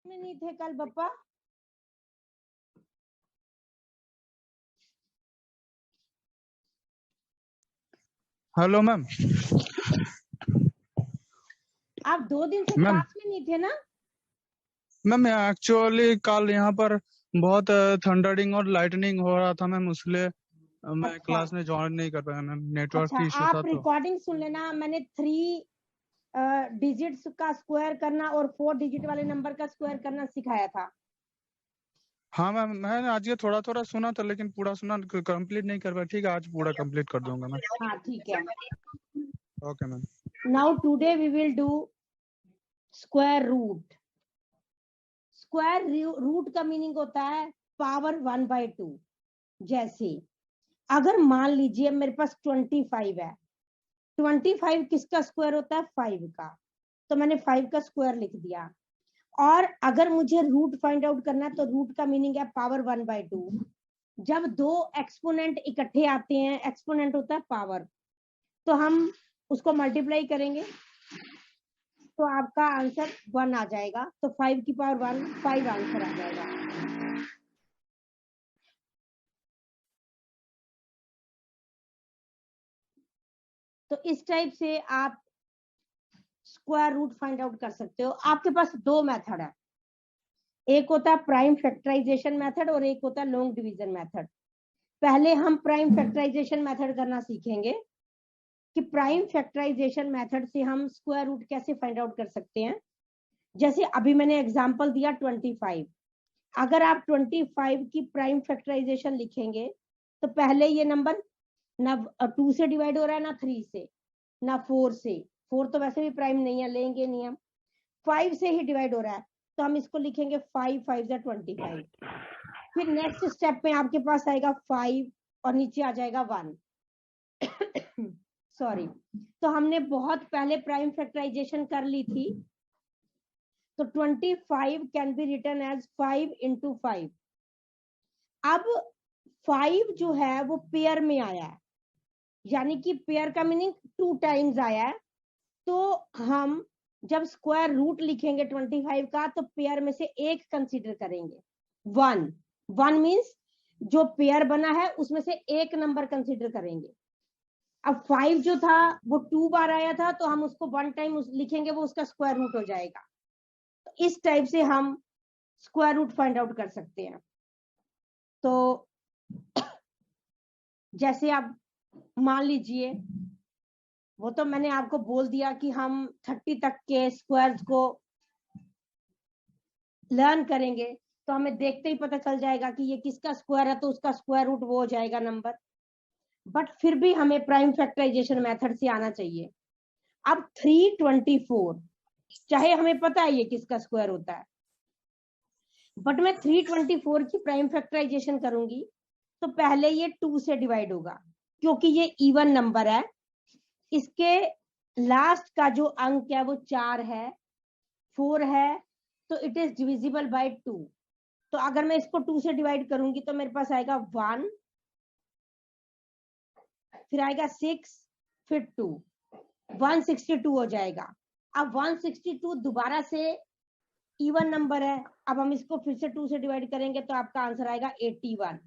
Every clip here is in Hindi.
में नहीं थे कल पप्पा? Hello ma'am. आप 2 दिन से मैम क्लास में नहीं थे ना? मैम एक्चुअली कल यहाँ पर बहुत थंडरिंग और लाइटनिंग हो रहा था मैम, इसलिए मैं अच्छा क्लास में ज्वाइन नहीं कर पाया मैम, नेटवर्क अच्छा, की इशू था आप तो। रिकॉर्डिंग सुन लेना। मैंने 3 डिजिट्स का स्क्वायर करना और 4 डिजिट वाले नंबर का स्क्वायर करना सिखाया था। हाँ मैम, मैंने आज ये थोड़ा थोड़ा सुना था लेकिन पूरा सुना, कंप्लीट नहीं कर पाया। ठीक है, आज पूरा कंप्लीट कर दूंगा मैं। हाँ ठीक है। Okay ma'am. Now today we will do square root. Square root का मीनिंग होता है पावर 1/2। जैसे अगर मान लीजिए मेरे पास 25 है, 25 किसका स्क्वायर होता है? 5 का। तो मैंने 5 का स्क्वायर लिख दिया। और अगर मुझे रूट फाइंड आउट करना है तो रूट का मीनिंग है पावर 1/2। जब 2 एक्सपोनेंट इकट्ठे आते हैं, एक्सपोनेंट होता है पावर, तो हम उसको मल्टीप्लाई करेंगे तो आपका आंसर 1 आ जाएगा। तो 5 की पावर 1, 5 आंसर आ जाएगा। तो इस टाइप से आप स्क्वायर रूट फाइंड आउट कर सकते हो। आपके पास 2 मेथड है, एक होता है प्राइम फैक्टराइजेशन मेथड और एक होता है लॉन्ग डिवीजन मेथड। पहले हम प्राइम फैक्टराइजेशन मेथड करना सीखेंगे कि प्राइम फैक्टराइजेशन मेथड से हम स्क्वायर रूट कैसे फाइंड आउट कर सकते हैं। जैसे अभी मैंने एग्जांपल दिया 25। अगर आप 25 की प्राइम फैक्टराइजेशन लिखेंगे तो पहले ये नंबर ना 2 से डिवाइड हो रहा है, ना 3 से, ना 4 से। 4 तो वैसे भी प्राइम नहीं है, लेंगे नहीं हम। 5 से ही डिवाइड हो रहा है, तो हम इसको लिखेंगे 5 5 जा 25। फिर नेक्स्ट स्टेप में आपके पास आएगा 5 और नीचे आ जाएगा 1। सॉरी, तो हमने बहुत पहले प्राइम फैक्टराइजेशन कर ली थी। तो 25 can be written as 5 into 5। अब 5 जो है वो पेयर में आया है, यानी कि पेयर का मीनिंग 2 टाइम्स आया है। तो हम जब स्क्वायर रूट लिखेंगे 25 का तो पेयर में से एक कंसीडर करेंगे, 1। 1 मीन्स जो पेयर बना है उसमें से एक नंबर कंसीडर करेंगे। अब 5 जो था वो 2 बार आया था, तो हम उसको 1 टाइम लिखेंगे, वो उसका स्क्वायर रूट हो जाएगा। तो इस टाइप से हम स्क्वायर रूट फाइंड आउट कर सकते हैं। तो जैसे आप मान लीजिए, वो तो मैंने आपको बोल दिया कि हम 30 तक के स्क्वायर्स को लर्न करेंगे तो हमें देखते ही पता चल जाएगा कि ये किसका स्क्वायर है, तो उसका स्क्वायर रूट वो हो जाएगा नंबर। बट फिर भी हमें प्राइम फैक्टराइजेशन मेथड से आना चाहिए। अब 324, चाहे हमें पता है ये किसका स्क्वायर होता है, बट मैं 324 की प्राइम फैक्टराइजेशन करूंगी तो पहले ये 2 से डिवाइड होगा, क्योंकि ये इवन नंबर है। इसके लास्ट का जो अंक है वो 4 है, 4 है, तो इट इज डिविजिबल बाय 2। तो अगर मैं इसको 2 से डिवाइड करूंगी तो मेरे पास आएगा 1, फिर आएगा 6, फिर 2, 162 हो जाएगा। अब 162 दोबारा से इवन नंबर है। अब हम इसको फिर से 2 से डिवाइड करेंगे तो आपका आंसर आएगा 81।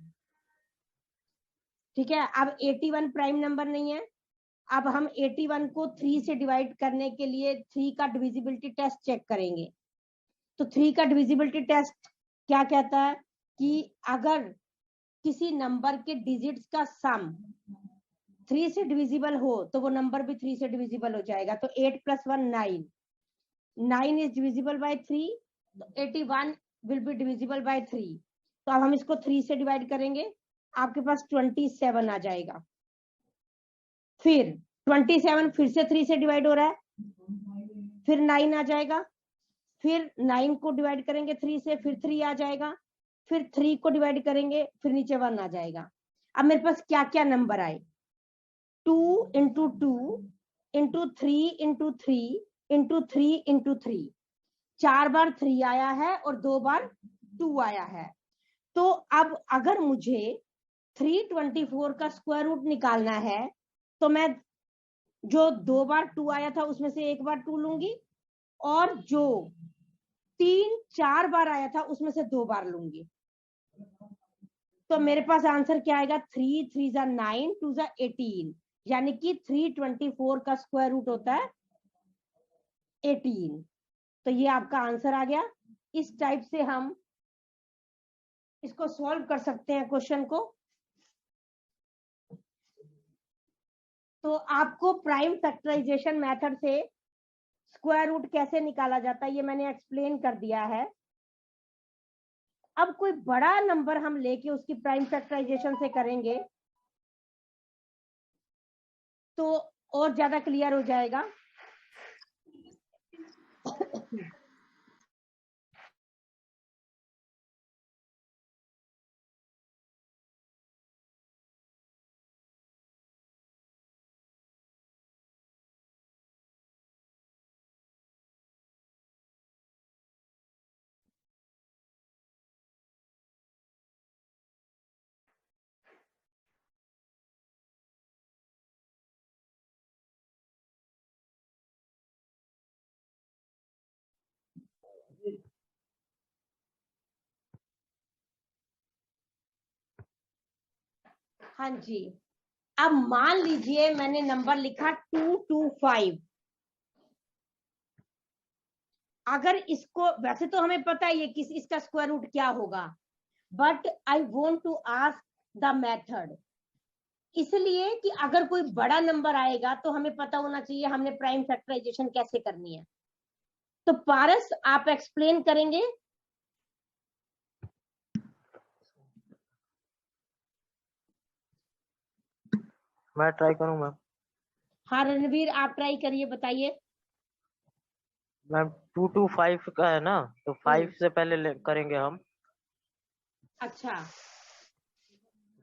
ठीक है, अब 81 प्राइम नंबर नहीं है। अब हम 81 को 3 से डिवाइड करने के लिए 3 का डिविजिबिलिटी टेस्ट चेक करेंगे। तो 3 का डिविजिबिलिटी टेस्ट क्या कहता है कि अगर किसी नंबर के डिजिट्स का सम 3 से डिविजिबल हो तो वो नंबर भी 3 से डिविजिबल हो जाएगा। तो 8 + 1 9, 9 इज डिविजिबल बाय 3, तो 81 विल बी डिविजिबल बाय 3। तो अब हम इसको 3 से डिवाइड करेंगे, आपके पास 27 आ जाएगा। फिर 27 फिर से 3 से डिवाइड हो रहा है, फिर 9 आ जाएगा। फिर 9 को डिवाइड करेंगे 3 से, फिर 3 आ जाएगा। फिर 3 को डिवाइड करेंगे, फिर नीचे 1 आ जाएगा। अब मेरे पास क्या क्या नंबर आए? 2 into 2 into 3 into 3 into 3 into 3। 4 बार 3 आया है और 2 बार 2 आया है। तो अब अगर मुझे 324 का स्क्वायर रूट निकालना है तो मैं जो 2 बार 2 आया था उसमें से 1 बार 2 लूंगी, और जो 3 4 बार आया था, उसमें से 2 बार लूंगी। तो मेरे पास आंसर क्या आएगा, 3 3 जा 9 2 जा 18, यानी कि 324 का स्क्वायर रूट होता है 18। तो ये आपका आंसर आ गया। इस टाइप से हम इसको सॉल्व कर सकते हैं क्वेश्चन को। तो आपको प्राइम फैक्टराइजेशन मेथड से स्क्वायर रूट कैसे निकाला जाता है ये मैंने एक्सप्लेन कर दिया है। अब कोई बड़ा नंबर हम लेके उसकी प्राइम फैक्टराइजेशन से करेंगे तो और ज्यादा क्लियर हो जाएगा। हाँ जी, अब मान लीजिए मैंने नंबर लिखा 225। अगर इसको, वैसे तो हमें पता है ये किस इसका स्क्वायर रूट क्या होगा, but I want to ask the method, इसलिए कि अगर कोई बड़ा नंबर आएगा तो हमें पता होना चाहिए हमने प्राइम फैक्टराइजेशन कैसे करनी है। तो पारस आप एक्सप्लेन करेंगे। मैं ट्राई करूंगा। हाँ रणवीर आप ट्राई करिए, बताइए। मैम 225 का है ना, तो 5 से पहले करेंगे हम। अच्छा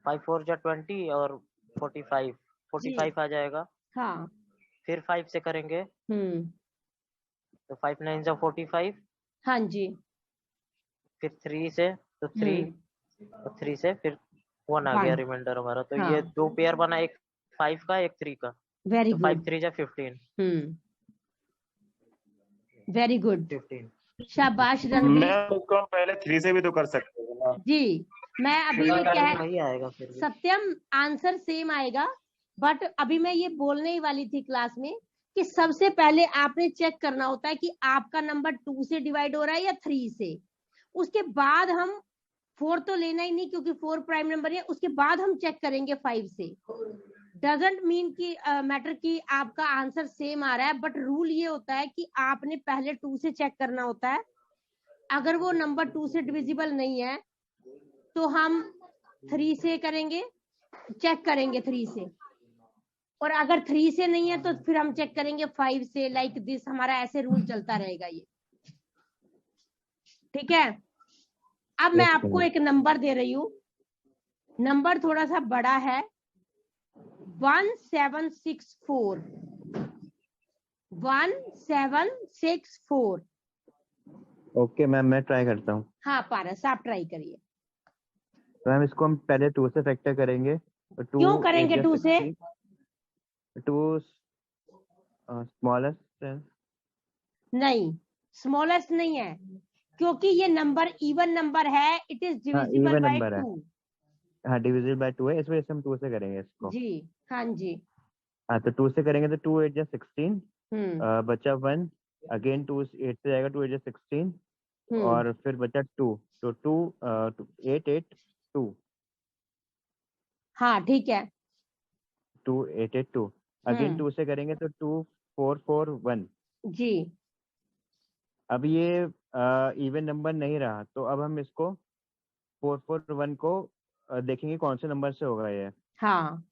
5 4 जा 20 और 45 आ जाएगा। हाँ। फिर 5 से करेंगे तो 5 9 जा 45। हाँ जी। फिर 3 से तो 3 और 3 से फिर 1 आ गया 1। रिमाइंडर हमारा। तो हाँ। ये 2 पेयर बना, एक 5 का एक 3 का। वेरी तो गुड। 5 3 जा 15। Very good, 15। शाबाश रणवीर। मैं उसको पहले 3 से भी तो कर सकते हैं ना। जी मैं अभी ये कह, वही आएगा फिर भी। सत्यम आंसर सेम आएगा, बट अभी मैं ये बोलने ही वाली थी क्लास में कि सबसे पहले आपने चेक करना होता है कि आपका नंबर 2 से डिवाइड हो रहा है या 3 से। उसके बाद हम 4 तो लेना ही नहीं क्योंकि 4 प्राइम नंबर है, उसके बाद हम चेक करेंगे 5 से। डजंट मीन की मैटर कि आपका आंसर सेम आ रहा है, बट रूल ये होता है कि आपने पहले 2 से चेक करना होता है। अगर वो नंबर 2 से डिविजिबल नहीं है तो हम 3 से करेंगे, चेक करेंगे 3 से, और अगर 3 से नहीं है तो फिर हम चेक करेंगे 5 से। लाइक दिस, हमारा ऐसे रूल चलता रहेगा ये, ठीक है। अब मैं आपको एक नंबर दे रही हूं, नंबर थोड़ा सा बड़ा है, 1764। 1764। ओके मैम, मैं ट्राई करता हूँ। हाँ पारस आप ट्राई करिए। मैम इसको हम पहले 2 से फैक्टर करेंगे। क्यों करेंगे 2 से? 2 स्मॉलेस्ट नहीं, स्मॉलेस्ट नहीं है, क्योंकि ये नंबर इवन नंबर है, it is divisible even by number है। 2। हाँ डिविजिबल बाय 2 है, इस वजह से हम 2 से करेंगे इसको। जी हाँ जी। हाँ तो 2 से करेंगे तो 2 8 जा 16, बचा 1, अगेन 2 8 से जाएगा, 2 8 जा 16 और फिर बचा 2, तो 2 8 8 2। हाँ ठीक है। 2 8 8 2 अगेन 2 से करेंगे तो 2 4 4 1। जी अब ये इवन नंबर नहीं रहा, तो अब हम इसको 4 4 1 को देखेंगे कौन से नंबर से होगा ये। हाँ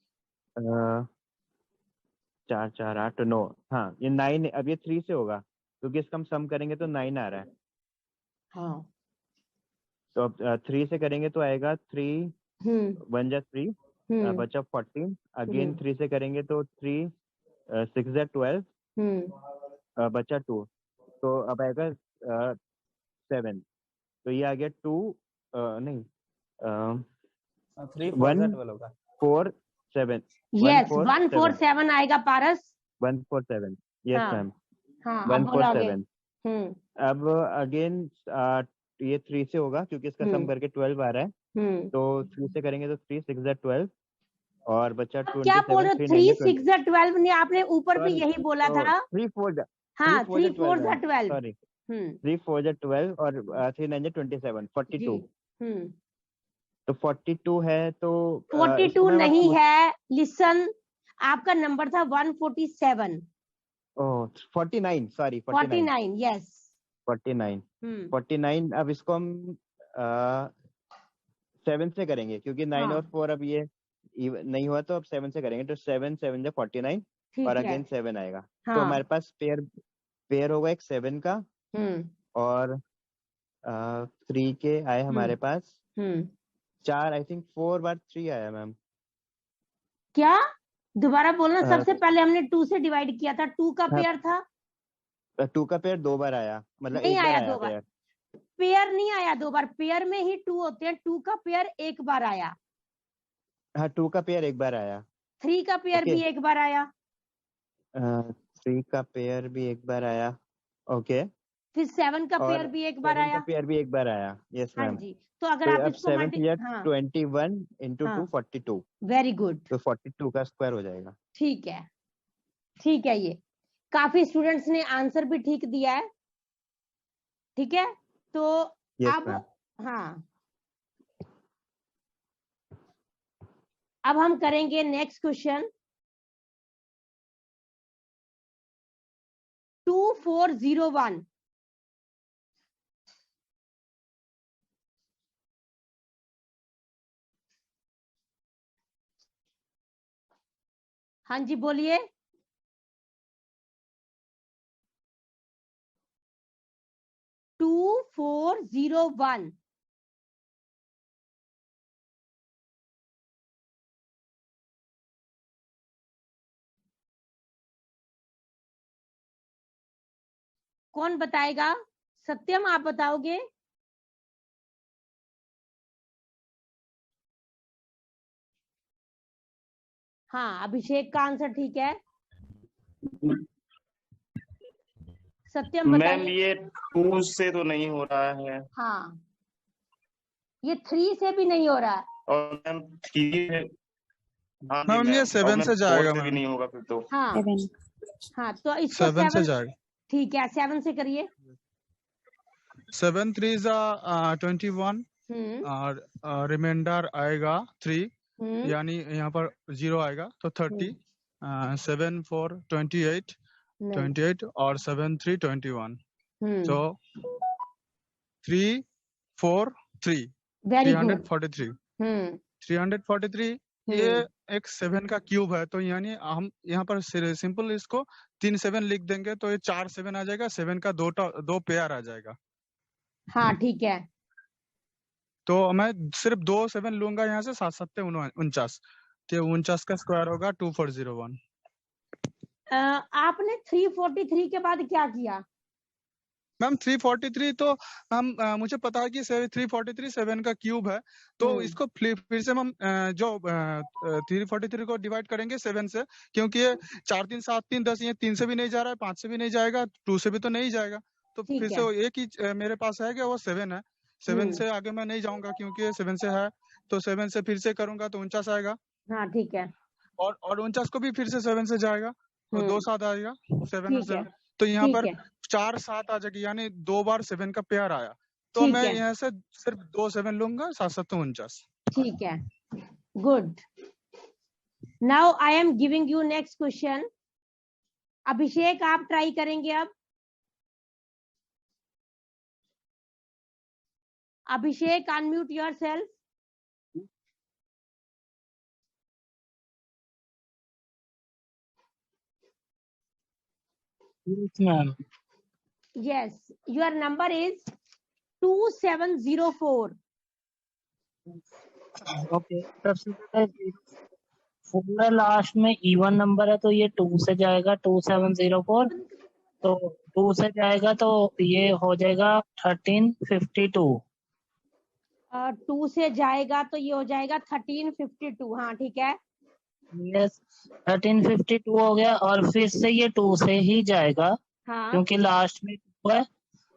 4 4 8 9। हाँ ये 9, अब ये 3 से होगा क्योंकि इसका हम सम करेंगे तो 9 आ रहा है। हाँ। तो अब 3 से करेंगे तो आएगा 3 1 जा 3, बचा 14, अगेन 3 से करेंगे तो 3 6 जा 12, बचा 2, तो अब आएगा 7। तो ये आ गया 2 नहीं 3 4 12 होगा। 4 7। यस 147 आएगा पारस। 147, यस मैम। हाँ अब बोलो आगे। 147। अब अगेन ये 3 से होगा क्योंकि इसका सम करके 12 आ रहा है, तो 3 से करेंगे तो 3 6 12 और बचा 27 क्या बोल रहे हो? 3 6 12 नहीं, आपने ऊपर भी यही बोला था। 3 4 हाँ 3 4 12, सॉरी 3 4 12 और 3 9 27 42। तो 42 है तो 42 नहीं है, लिसन, आपका नंबर था 147। ओह 49, सॉरी 49, यस 49। 49 अब इसको हम 7 से करेंगे क्योंकि 9 और 4 अब ये नहीं हुआ, तो अब 7 से करेंगे, तो 7 7 49 और अगेन 7 आएगा। तो हमारे पास पेयर होगा एक 7 का और 3 के आए हमारे पास 4, आई थिंक 4 बार 3 आया मैम। क्या? दोबारा बोलना। सबसे पहले हमने 2 से डिवाइड किया था, 2 का पेयर था। 2 का पेयर 2 बार आया, मतलब नहीं एक बार आया आया 2 बार, पेयर नहीं आया 2 बार, पेयर में ही 2 होते हैं। 2 का पेयर एक बार आया। हाँ 2 का पेयर एक बार आया। 3 का पेयर भी एक बार आया। 3 का पेयर भी एक बार आया, ओके। फिर 7 का पेयर भी एक बार आया। पेयर भी एक बार आया, यस हाँ मैम। जी। तो अगर आप इसको 21 into 2 42। Very good. तो 42 का स्क्वायर हो जाएगा। ठीक है, ठीक है। ये काफी स्टूडेंट्स ने आंसर भी ठीक दिया है। ठीक है, तो अब हाँ, अब हम करेंगे नेक्स्ट क्वेश्चन। 2401। हाँ जी बोलिए। टू 2401। कौन बताएगा? सत्यम आप बताओगे? हाँ, अभिषेक का आंसर ठीक है। सत्यम बताइए। मैम ये 2 से तो नहीं हो रहा है। हाँ, ये 3 से भी नहीं हो रहा है। और मैम 3 हाँ मैम ये 7 से जाएगा भी नहीं होगा फिर तो। हाँ हाँ, तो इसको 7 से जाएगा। ठीक है, 7 से करिए। 7 3 21 और रिमाइंडर आएगा 3, यानी यहाँ पर 0 आएगा तो 30। 7 4 28 और 7 3 21। तो 3 4 3 343। 343 ये एक 7 का क्यूब है, तो यानी हम यहाँ पर सिंपल इसको 3 7 लिख देंगे तो ये 4 7 आ जाएगा। 7 का 2 पेयर आ जाएगा। हाँ ठीक है, तो मैं सिर्फ 2 7 लूंगा यहाँ से। 7 7 49, तो 49 का स्क्वायर होगा 2401। आपने 343 के बाद क्या किया? मैम 343 तो हम मुझे पता है कि 343 7 का क्यूब है, तो इसको फिर से हम जो 343 को डिवाइड करेंगे 7 से, क्योंकि ये 4 3 7 3 10, ये 3 से भी नहीं जा रहा है, 5 से भी नहीं जाएगा, 2 से भी तो नहीं जाएगा। तो फिर से एक ही मेरे पास है कि वो 7 है। 7 से आगे मैं नहीं जाऊंगा क्योंकि 7 से है, तो 7 से फिर से करूंगा तो 49 आएगा। हाँ ठीक है, और 49 को भी फिर से 7 से जाएगा तो 2 7 आएगा। 7 और 7, तो यहाँ पर 4 7 आ जाएगी, यानी 2 बार 7 का पेयर आया। तो मैं यहाँ से सिर्फ 2 7 लूंगा। 7 7 49। ठीक है, good. Now I am giving you next question. Abhishek आप ट्राई करेंगे अब। Abhishek unmute yourself. Ma'am. Yes, your number is 2704. Okay. सबसे पहले 4 लास्ट में इवन नंबर है तो ये 2 से जाएगा 2704, तो 2 से जाएगा तो ये हो जाएगा 1352। 2 से जाएगा तो ये हो जाएगा 1352। हाँ ठीक है, यस 1352 हो गया। और फिर से ये 2 से ही जाएगा। हाँ, क्योंकि लास्ट में है,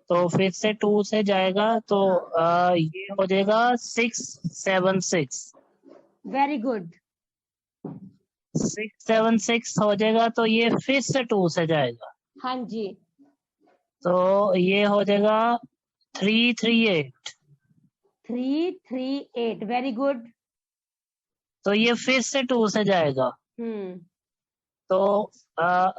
तो फिर से 2 से जाएगा तो ये हो जाएगा 676। Very good. 676 हो जाएगा तो ये फिर से 2 से जाएगा, हाँ जी। तो ये हो जाएगा 338। 338 वेरी गुड। तो ये फिर से 2 से जाएगा, तो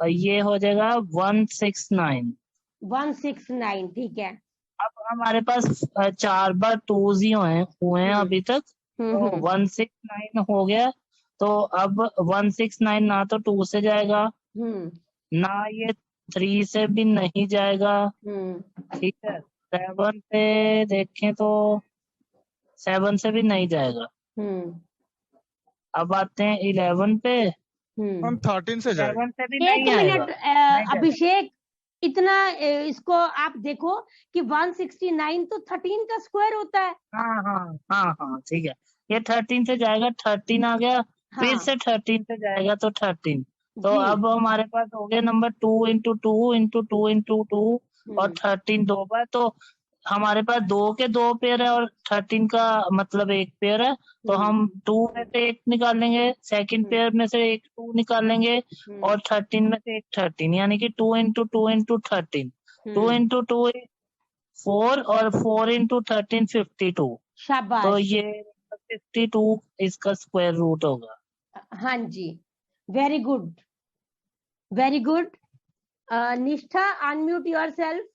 ये हो जाएगा 169। 169 ठीक है। अब हमारे पास 4 बार 2s ही हुए हैं अभी तक, तो 169 हो गया। तो अब 169 ना तो 2 से जाएगा, ना ये 3 से भी नहीं जाएगा, ठीक है। 7 पे देखें तो 7 से भी नहीं जाएगा। अब आते हैं 11 पे, हम 13 से जाएगा। 7 से भी एक नहीं आएगा। मिनट अभिषेक, इतना इसको आप देखो कि 169 तो 13 का स्क्वायर होता है। हाँ हाँ हाँ हाँ ठीक है, ये 13 से जाएगा, 13 आ गया, फिर हाँ से 13 से जाएगा तो 13। तो जी। अब हमारे पास हो गया नंबर 2 इंटू 2 इंटू 2 इंटू 2 और 13 दो बार, तो हमारे पास 2 के 2 पेयर है और 13 का मतलब 1 पेयर है, तो हम 2 में से 1 निकालेंगे, सेकंड पेयर में से 1 2 निकालेंगे और 13 में से 1 13, यानी कि 2 इंटू 2 इंटू 13। 2 इंटू 2 4 और 4 इंटू 13 52। शाबाश। तो ये 52 इसका स्क्वायर रूट होगा। हाँ जी, वेरी गुड वेरी गुड। निष्ठा अनम्यूट योरसेल्फ।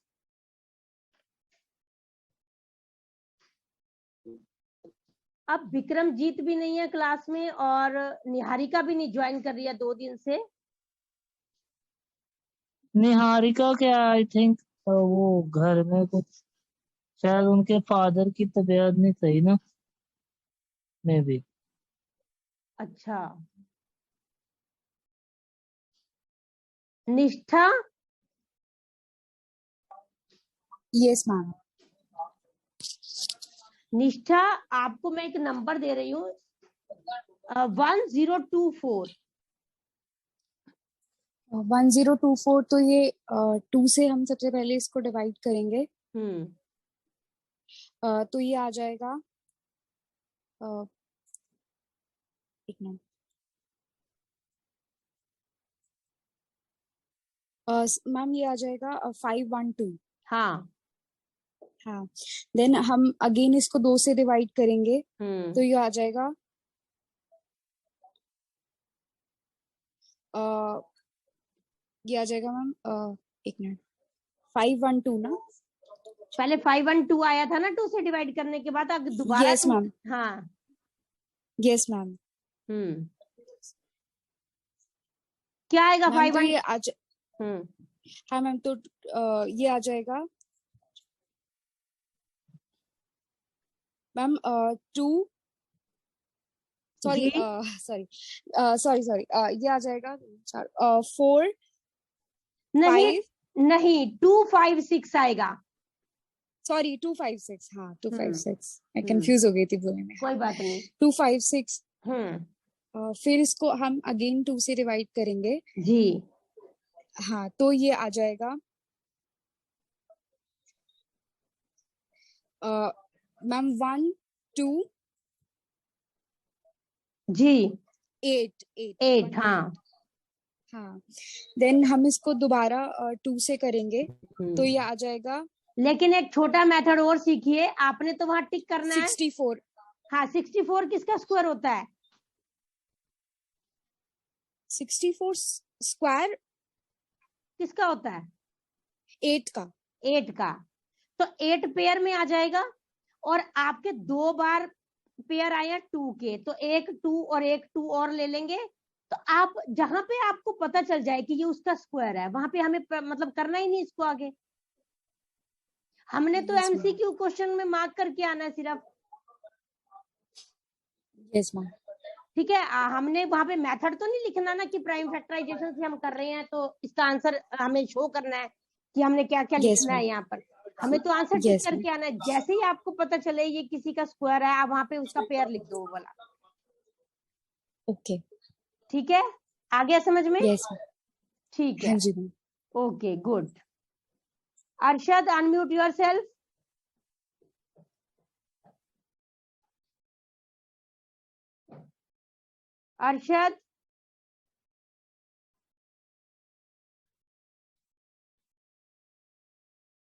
अब विक्रमजीत भी नहीं है क्लास में और निहारिका भी नहीं ज्वाइन कर रही है 2 दिन से। निहारिका क्या, आई थिंक वो घर में कुछ शायद उनके फादर की तबीयत नहीं सही ना, मे बी। अच्छा, निष्ठा। Yes ma'am. निष्ठा, आपको मैं एक नंबर दे रही हूँ 1024। 1024, तो ये 2 से हम सबसे पहले इसको डिवाइड करेंगे। तो ये आ जाएगा एक मिनट, मैम ये आ जाएगा 512। हाँ हाँ, देन हम अगेन इसको 2 से डिवाइड करेंगे, तो ये आ जाएगा ये आ जाएगा मैम एक मिनट, 512 ना। पहले 512 आया था ना 2 से डिवाइड करने के बाद, अब दोबारा। Yes ma'am. हाँ यस मैम। क्या आएगा? मैम तो 512। ये हाँ मैम, तो ये आ जाएगा मैम 2 सॉरी ये आ जाएगा 4 नहीं 5 नहीं 256 आएगा। सॉरी 256। हाँ 256, मैं कंफ्यूज हो गई थी बोलने में। कोई बात नहीं। 256। फिर इसको हम अगेन 2 से डिवाइड करेंगे जी। हाँ, तो ये आ जाएगा मैम 1 2 जी 8। हाँ हाँ, देन हम इसको दोबारा 2 से करेंगे, तो ये आ जाएगा। लेकिन एक छोटा मेथड और सीखिए, आपने तो वहां टिक करना है 64। हाँ 64 किसका स्क्वायर होता है? 64 स्क्वायर किसका होता है? 8 का। 8 का, तो 8 पेयर में आ जाएगा और आपके 2 बार पेयर आया 2 के, तो 1 2 और 1 2 और ले लेंगे। तो आप जहां पे आपको पता चल जाए कि ये उसका स्क्वायर है, वहां पे हमें मतलब करना ही नहीं इसको आगे। हमने तो एमसीक्यू क्वेश्चन में मार्क करके आना है सिर्फ। Yes ma'am. ठीक है, हमने वहां पे मेथड तो नहीं लिखना ना कि प्राइम फैक्टराइजेशन से हम कर रहे हैं तो इसका आंसर हमें शो करना है कि हमने क्या क्या लिखना है यहाँ पर। हमें तो आंसर टिक करके आना है। जैसे ही आपको पता चले ये किसी का स्क्वायर है, आप वहां पे उसका पेयर लिख दो वो वाला। ओके, ठीक है, आ गया समझ में? यस ठीक है, हाँ जी ma'am. Okay good. Arshad, unmute yourself. Arshad.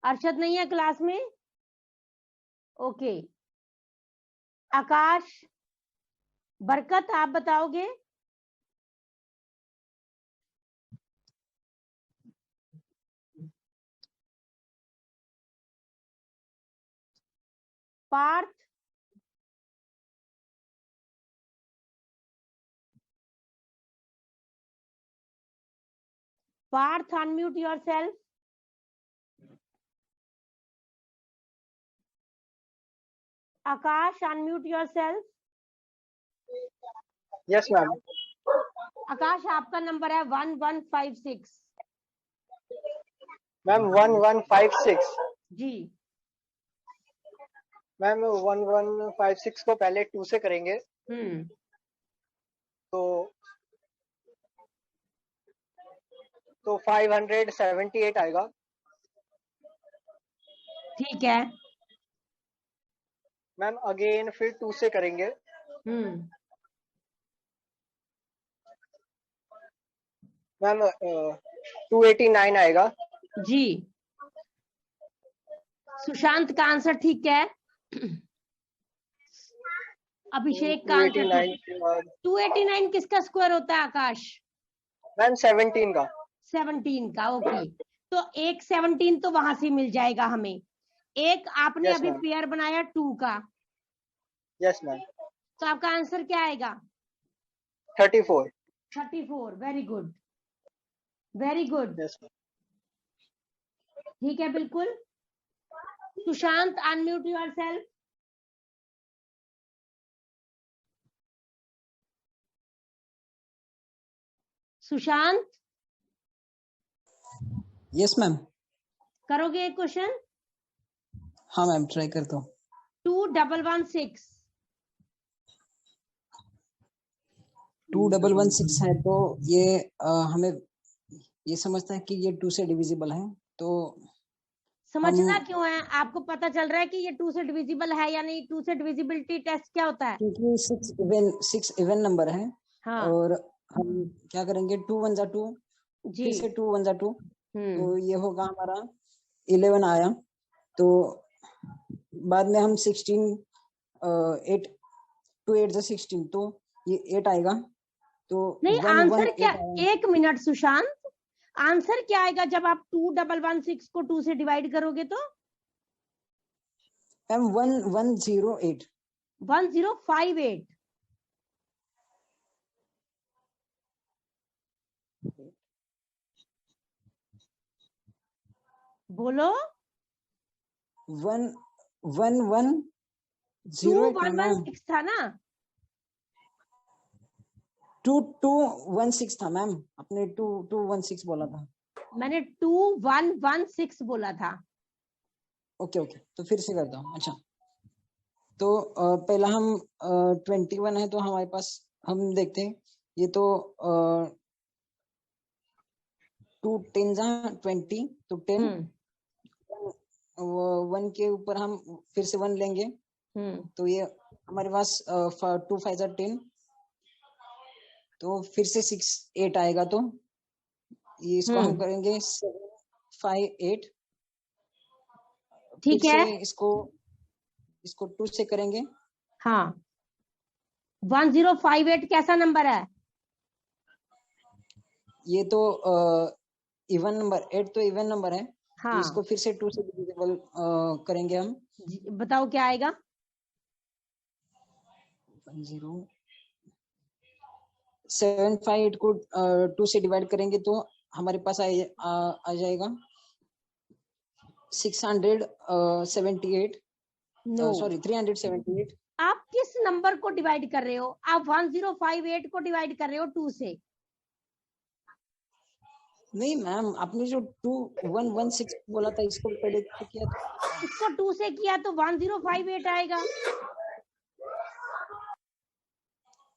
Arshad नहीं है क्लास में? ओके। आकाश, बरकत, आप बताओगे? Parth, Parth unmute yourself. Akash, unmute yourself. Yes ma'am. Akash, आपका नंबर है 1156। मैम 1156। जी मैम 1156 को पहले 2 से करेंगे तो 578 आएगा। ठीक है। मैम अगेन फिर 2 से करेंगे मैम 289 आएगा। जी, सुशांत का आंसर ठीक है। अभिषेक का आंसर 289 किसका स्क्वायर होता है आकाश? मैम 17 का। 17 का, ओके। तो एक 17 तो वहां से मिल जाएगा हमें। एक आपने Yes, अभी ma'am. पेयर बनाया 2 का। Yes ma'am. तो आपका आंसर क्या आएगा? 34। 34, very good, very good. Yes ma'am. ठीक है, बिल्कुल। Sushant, unmute yourself. Sushant, yes ma'am. करोगे एक क्वेश्चन? हाँ मैम, ट्राई करता हूँ। 2116। 2116 है तो ये हमें ये समझता है कि ये 2 से डिविजिबल है। तो समझना क्यों है? आपको पता चल रहा है कि ये 2 से डिविजिबल है या नहीं? 2 से डिविजिबिलिटी टेस्ट क्या होता है? क्योंकि 6 इवन नंबर है। हाँ। और हम क्या करेंगे, 2 1 जा 2, फिर से 2 1 जा 2, तो ये होगा हमारा 11 आया। तो बाद में हम 16 8 2 8 जा 16, तो ये 8 आएगा। तो नहीं, 1 आंसर 1 क्या? 8 एक मिनट सुशांत, आंसर क्या आएगा जब आप 2116 को 2 से डिवाइड करोगे? तो मैम 1108। 1058। बोलो। 2116 था ना? 2216 था मैम। आपने 2216 बोला था। मैंने 2116 बोला था। ओके ओके, तो फिर से करता हूँ। अच्छा, तो पहला हम 21 है, तो हमारे पास हम देखते हैं ये तो 2 10 जा 20, तो 10 1 के ऊपर हम फिर से 1 लेंगे, तो ये हमारे पास 2 5 जा 10, तो फिर से 6 8 आएगा। तो ये इसको हम करेंगे 7 5 8। ठीक है, इसको 2 से करेंगे। हाँ। 1058 कैसा नंबर है? ये तो इवन नंबर, 8 तो इवन नंबर है। हाँ। तो इसको फिर से 2 से डिविजिबल करेंगे हम। बताओ क्या आएगा? 758 को 2 से डिवाइड करेंगे तो हमारे पास आ जाएगा 678। सॉरी 378। आप किस नंबर को डिवाइड कर रहे हो? आप 1058 को डिवाइड कर रहे हो 2 से। नहीं मैम, आपने जो 2116 बोला था, इसको पहले किया था। इसको 2 से किया तो 1058 आएगा।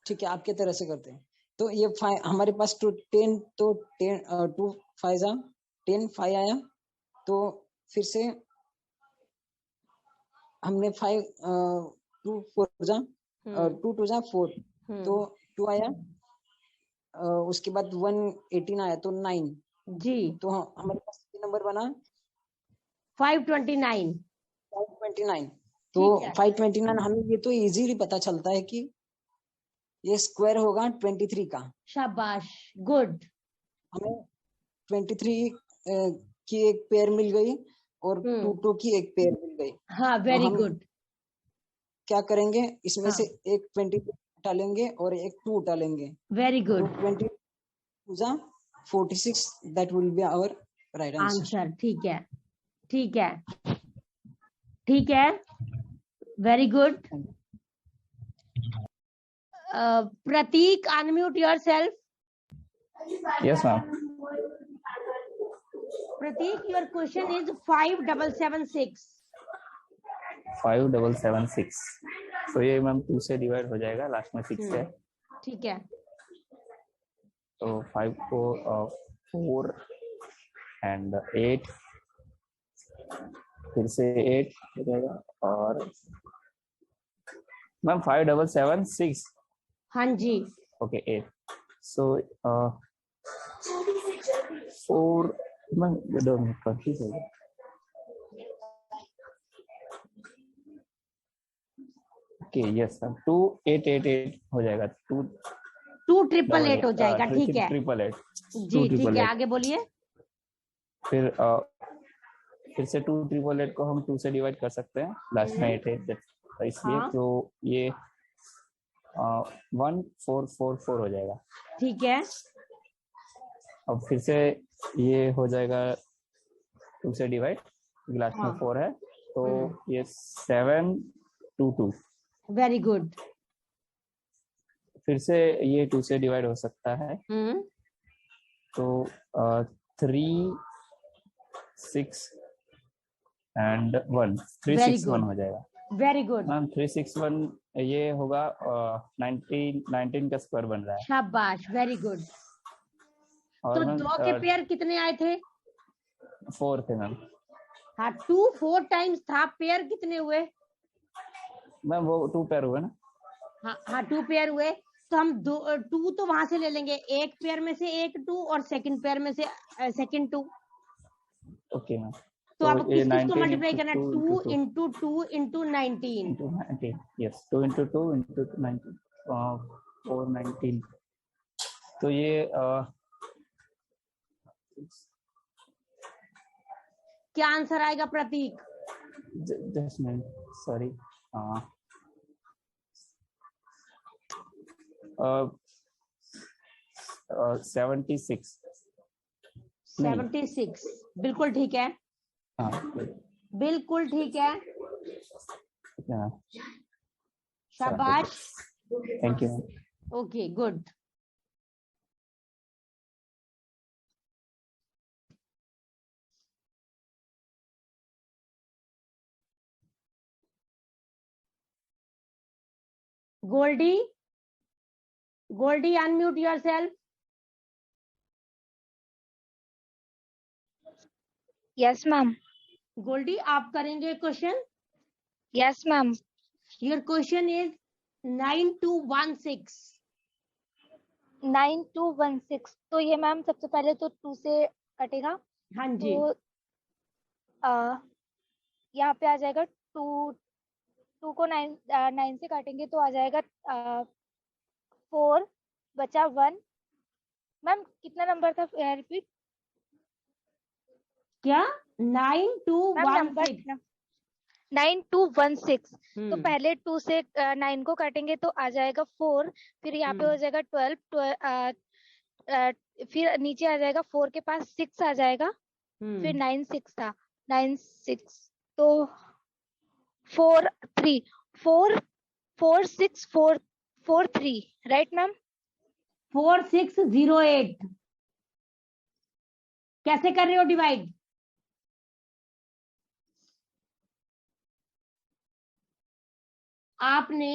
ठीक है, आपके तरह से करते हैं। तो ये हमारे पास 10, तो 10 2 5 10 5 आया। तो फिर से हमने 5 2 4 जा 2 2 जा 4 तो 2 आया, उसके बाद 118 आया तो 9 जी, तो हमारे पास नंबर बना 529। 529। तो 529 हमें ये तो इजीली पता चलता है कि ये स्क्वायर होगा 23 का। शाबाश, गुड। हमें 23 की एक पेयर मिल गई और 2 2 की एक पेयर मिल गई। हाँ, वेरी गुड। क्या करेंगे, इसमें से एक 23 उठा लेंगे और एक 2 उठा लेंगे। Very good. 22 46, that will be our right answer. ठीक है, ठीक है, ठीक है, very good. Prateek, unmute yourself. Yes, ma'am. Prateek, your question is 5776. 5776. तो ये मैम 2 से डिवाइड हो जाएगा, लास्ट में 6 है। ठीक है। तो 5 को 4 एंड 8, फिर से 8 हो जाएगा और मैम 5776। हाँ जी। ओके 8। सो 4 मैम कंफ्यूज हो गया। ओके यस मैम 2888 हो जाएगा। 2888 हो जाएगा। ठीक है 888 जी, ठीक है, आगे बोलिए। फिर से 2888 को हम 2 से डिवाइड कर सकते हैं, लास्ट में 8 इसलिए तो ये 1444 हो जाएगा। ठीक है। अब फिर से ये हो जाएगा 2 से डिवाइड, लास्ट में 4 है तो ये 722। Very good. फिर से ये 2 से डिवाइड हो सकता है तो 3 6 एंड 1 361 हो जाएगा। वेरी गुड मैम 361 ये होगा 19 का स्क्वायर बन रहा है। शाबाश, वेरी गुड। तो 2 के पेयर कितने आए थे? 4 थे मैम। हाँ, 2 4 टाइम्स था, पेयर कितने हुए? मैम वो 2 पेयर हुए ना। हाँ 2 पेयर हुए तो हम 2 तो वहां से ले लेंगे, एक पेयर में से एक 2 और सेकंड पेयर में से सेकंड 2। Okay ma'am. तो अब किसको मल्टीप्लाई करना है? 2 into 2 into 19। Yes 2 into 2 into 19 419। तो ये क्या आंसर आएगा प्रतीक? Just minute, sorry. 76 बिल्कुल ठीक है। बिल्कुल ठीक है। शाबाश, thank you. Okay good. Goldie unmute yourself. Yes ma'am. Goldie, आप करेंगे question? Yes ma'am. Your question is 9216। 9216। तो ये मैम सबसे पहले तो 2 से कटेगा। हाँ जी। तो यहाँ पे आ जाएगा 2 को 9 से काटेंगे तो आ जाएगा 4 बचा 1। मैम कितना नंबर था, रिपीट? क्या? 9216। 9216। तो पहले 2 से 9 को काटेंगे तो आ जाएगा 4, फिर यहाँ पे हो जाएगा 12, फिर नीचे आ जाएगा 4 के पास 6 आ जाएगा, फिर 9 6 था 9 6 तो 4 3 4 4 6 4 4 3 राइट मैम। 4608 कैसे कर रहे हो डिवाइड? आपने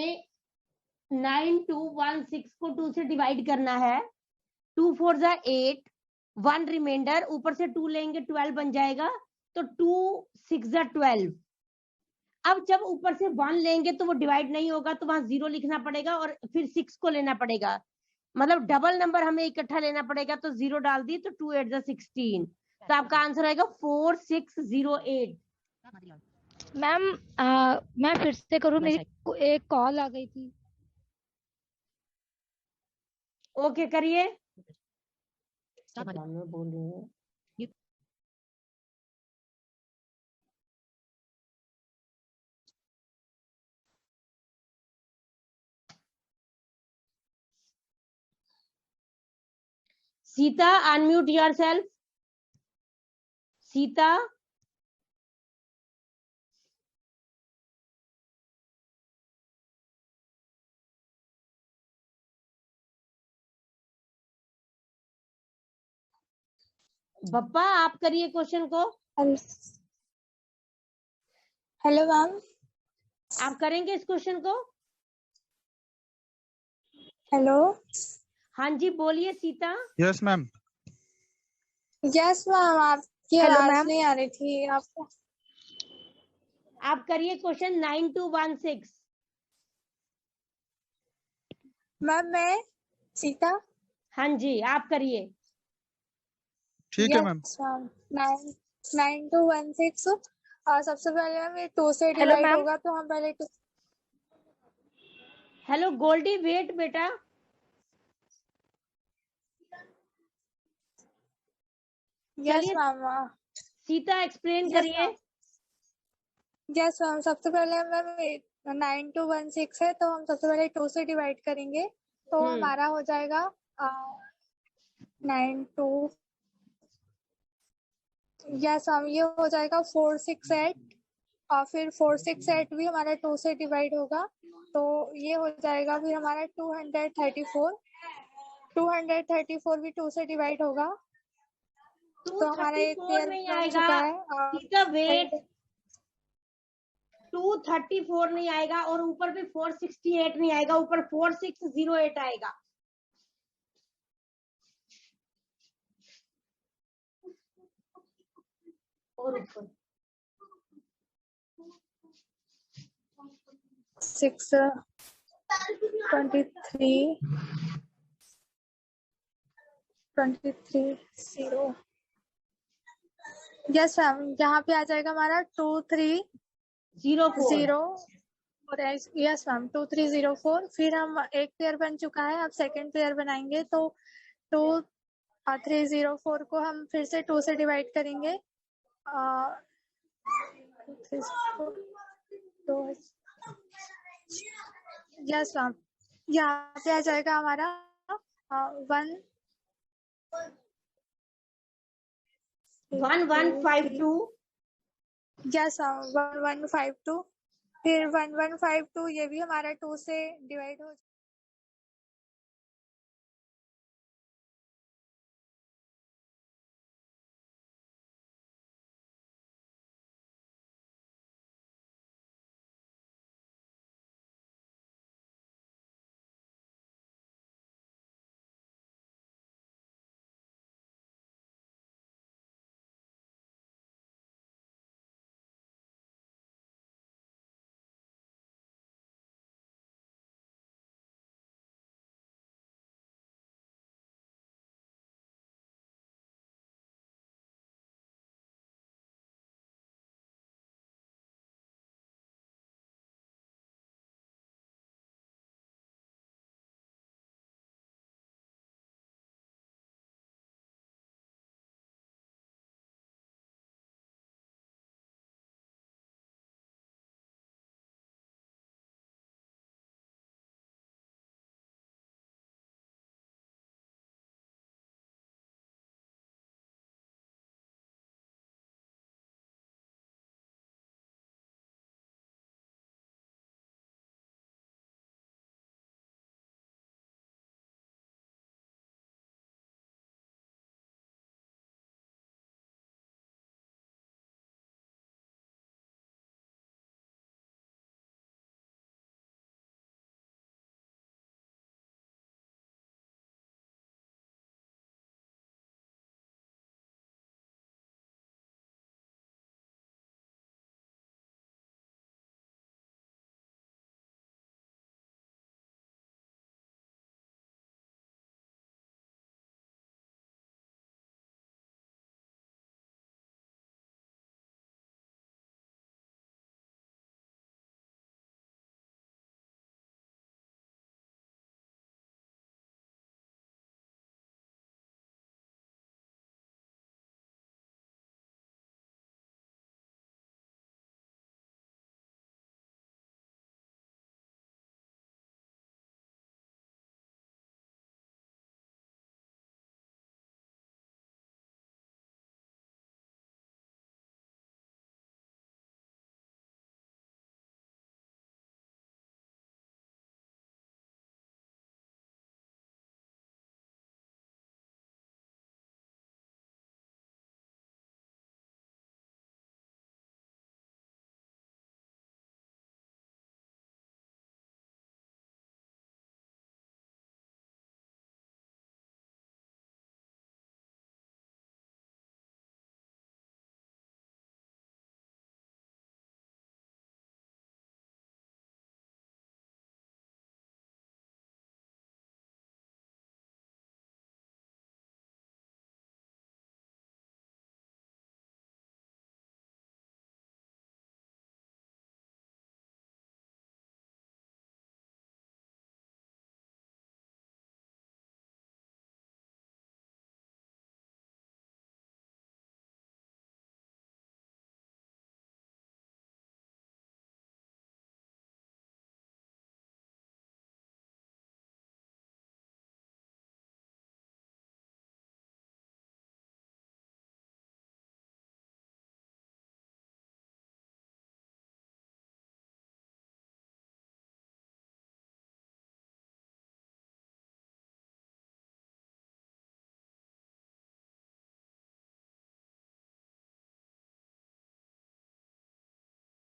9216 को 2 से डिवाइड करना है। 2 4 जा 8, 1 रिमाइंडर, ऊपर से 2 लेंगे 12 बन जाएगा। तो 2 6 12। अब जब ऊपर से 1 लेंगे तो वो डिवाइड नहीं होगा, तो वहां 0 लिखना पड़ेगा और फिर 6 को लेना पड़ेगा, मतलब डबल नंबर हमें इकट्ठा लेना पड़ेगा। तो 0 डाल दी तो 2 8 16, तो आपका आंसर आएगा 4608। मैम मैं फिर से करूँ, मेरी एक कॉल आ गई थी। ओके करिए। मैं बोल रही हूँ सीता, अनम्यूट योरसेल्फ। सीता, बप्पा आप करिए क्वेश्चन को। Hello ma'am. आप करेंगे इस क्वेश्चन को? हेलो। हाँ जी बोलिए Sita. Yes ma'am. Yes ma'am, आपकी आवाज नहीं आ रही थी आपको। आप करिए क्वेश्चन 9216। मैम मैं सीता। हाँ जी आप करिए। ठीक है मैम। 9216। सबसे पहले हम ये 2 से हेलो डिवाइड मैम। होगा तो हम पहले 2। हेलो गोल्डी वेट बेटा। Yes ma'am. सीता एक्सप्लेन करिए। यस मैम, सबसे पहले मैम 9216 है तो हम सबसे पहले 2 से डिवाइड करेंगे तो हमारा हो जाएगा 92। यस मैम, ये हो जाएगा 468 और फिर 468 भी हमारा 2 से डिवाइड होगा तो ये हो जाएगा फिर हमारा 234। 234 भी 2 से डिवाइड होगा तो हमारा एक पेयर नहीं बन आएगा। चुका है। सीता वेट, 234 नहीं आएगा और ऊपर भी 468 नहीं आएगा, ऊपर 4608 आएगा। और ऊपर 623 0। यस मैम, यहाँ पे आ जाएगा हमारा 2304। Yes ma'am 2304। फिर हम एक पेयर बन चुका है, अब सेकंड पेयर बनाएंगे तो 2304 को हम फिर से 2 से डिवाइड करेंगे। यस मैम, यहाँ पे आ जाएगा हमारा 1152। Yes ma'am 1152। फिर 1152 ये भी हमारा 2 से डिवाइड हो